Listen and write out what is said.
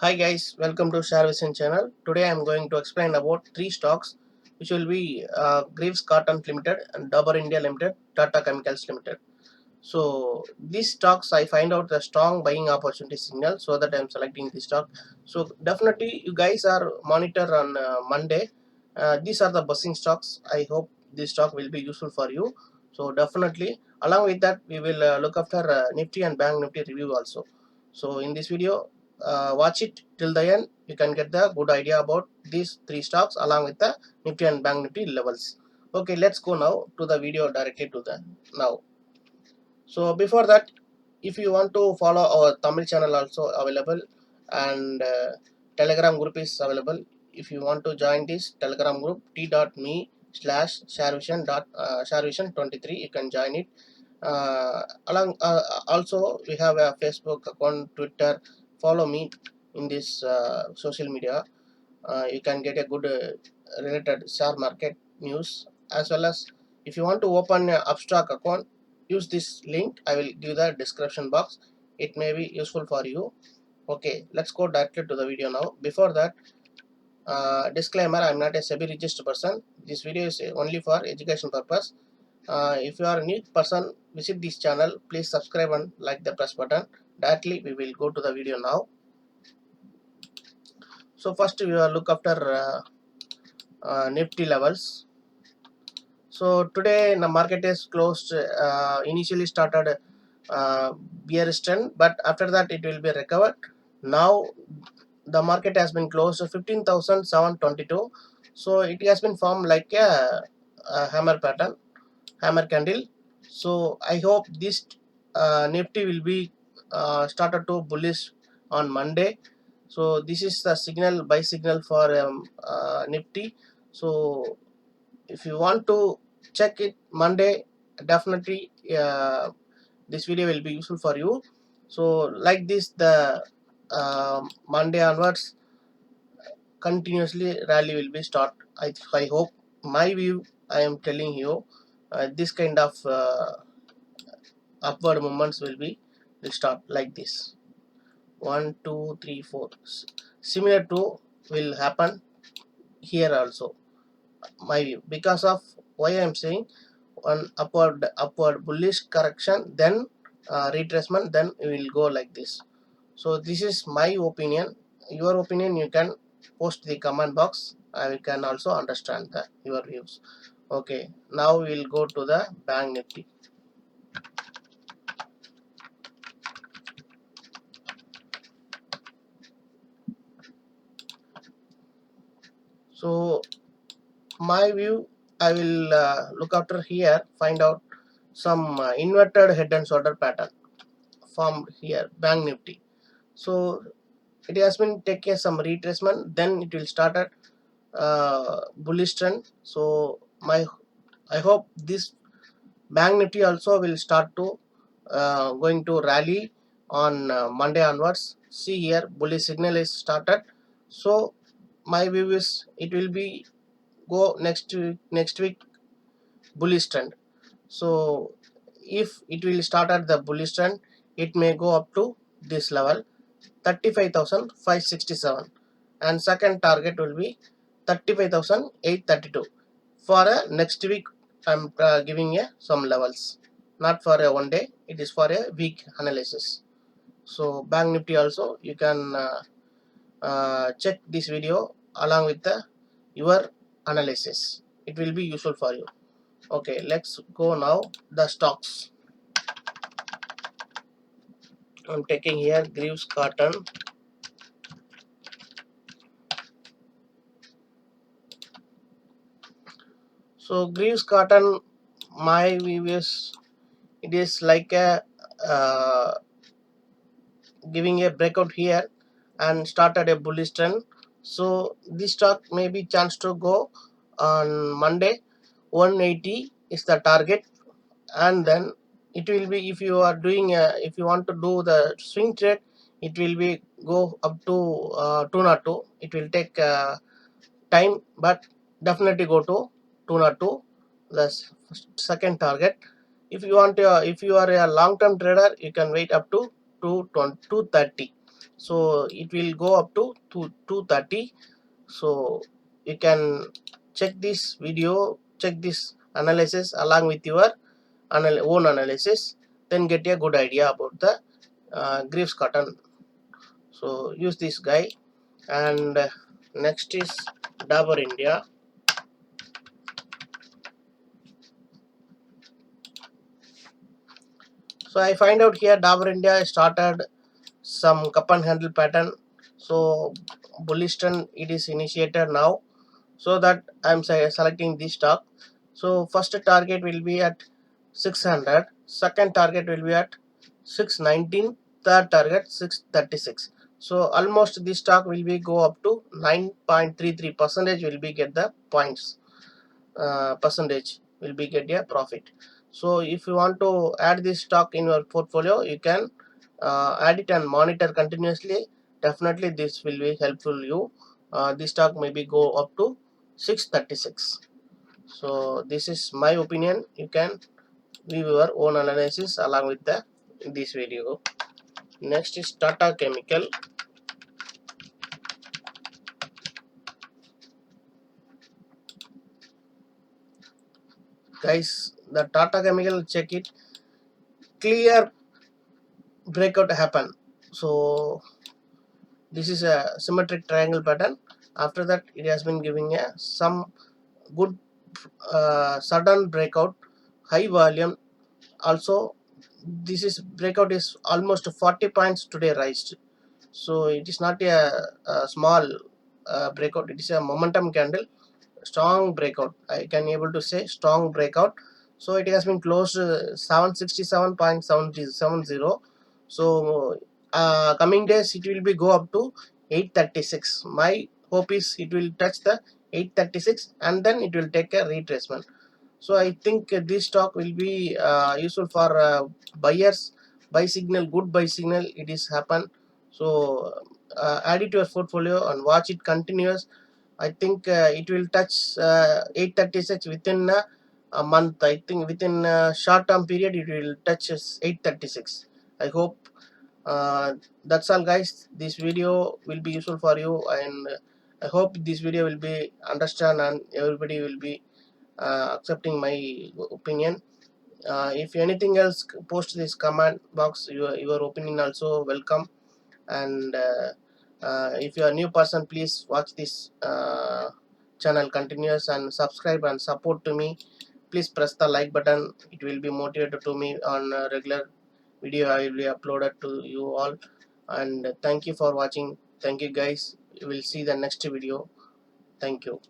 Hi guys, welcome to Sharvision channel. Today I am going to explain about three stocks which will be Greaves Cotton Limited and Dabur India Limited, Tata Chemicals Limited. So these stocks I find out the strong buying opportunity signal, so that I am selecting this stock. So definitely you guys are monitor on Monday. These are the buzzing stocks. I hope this stock will be useful for you. So definitely along with that we will look after Nifty and Bank Nifty review also. So in this video watch it till the end. You can get the good idea about these three stocks along with the Nifty and Bank Nifty levels. Okay, let's go now to the video directly to the now. So before that, if you want to follow our Tamil channel also available, and Telegram group is available. If you want to join this Telegram group, t.me/sharevision.sharevision23, you can join it. Along also we have a Facebook account, Twitter. Follow me in this social media. You can get a good related share market news, as well as if you want to open a Upstock account, use this link. I will give the description box. It may be useful for you. Okay, let's go directly to the video now. Before that, disclaimer: I'm not a SEBI registered person. This video is only for education purpose. If you are a new person, visit this channel. Please subscribe and like the press button. Directly we will go to the video now. So first we will look after Nifty levels. So today the market is closed. Initially started bearish trend, but after that it will be recovered. Now the market has been closed to 15,722. So it has been formed like a hammer pattern, hammer candle. So I hope this Nifty will be started to bullish on Monday. So this is the signal, buy signal for Nifty. So if you want to check it Monday, definitely this video will be useful for you. So like this, the Monday onwards continuously rally will be start. I hope my view I am telling you this kind of upward movements will start like this. 1 2 3 4 similar to will happen here also, my view, because of why I am saying one upward bullish correction, then retracement, then we will go like this. So this is my opinion. Your opinion you can post the comment box. I can also understand your views. Okay, now we will go to the Bank Nifty. So my view, I will look after here, find out some inverted head and shoulder pattern formed here, Bank Nifty. So it has been taking some retracement, then it will start at bullish trend. So I hope this Bank Nifty also will start to going to rally on Monday onwards. See here, bullish signal is started. So my view is it will be go next week bullish trend. So if it will start at the bullish trend, it may go up to this level 35,567, and second target will be 35,832. For a next week I'm giving some levels, not for a one day, it is for a week analysis. So Bank Nifty also you can check this video along with your analysis. It will be useful for you. Okay, let's go now the stocks. I'm taking here Greaves Cotton. So Greaves Cotton, my view is it is like a giving a breakout here and started a bullish trend. So this stock may be chance to go on Monday. 180 is the target, and then it will be, if you are doing if you want to do the swing trade, it will be go up to 202. It will take time, but definitely go to 202, the second target. If you want if you are a long term trader, you can wait up to 230. so it will go up to 230. So you can check this video, check this analysis along with your own analysis, then get a good idea about the Greaves cotton. So use this guy. And next is Dabur India. So I find out here Dabur India started some cup and handle pattern. So bullish trend it is initiated now. So that I'm selecting this stock. So first target will be at 600, second target will be at 619, third target 636. So almost this stock will be go up to 9.33 percentage will be get the points, percentage will be get a profit. So if you want to add this stock in your portfolio, you can add it and monitor continuously. Definitely this will be helpful you. This stock maybe go up to 636. So this is my opinion. You can view your own analysis along with the this video. Next is Tata Chemical. Guys, the Tata Chemical, check it, clear breakout happen. So this is a symmetric triangle pattern. After that it has been giving a some good sudden breakout, high volume. Also this is breakout is almost 40 points today raised. So it is not a small breakout, it is a momentum candle, strong breakout. I can able to say strong breakout. So it has been closed 767.70. So coming days it will be go up to 836. My hope is it will touch the 836 and then it will take a retracement. So I think this stock will be useful for buyers. Buy signal, good buy signal it is happen. So add it to your portfolio and watch it continuous. I think it will touch 836 within a month. I think within a short term period it will touch 836. I hope that's all guys. This video will be useful for you, and I hope this video will be understand and everybody will be accepting my opinion. If anything else, post this comment box. Your opinion also welcome. And if you are a new person, please watch this channel continuous and subscribe and support to me. Please press the like button. It will be motivated to me on regular video I will be uploaded to you all. And thank you for watching. Thank you guys. We will see the next video. Thank you.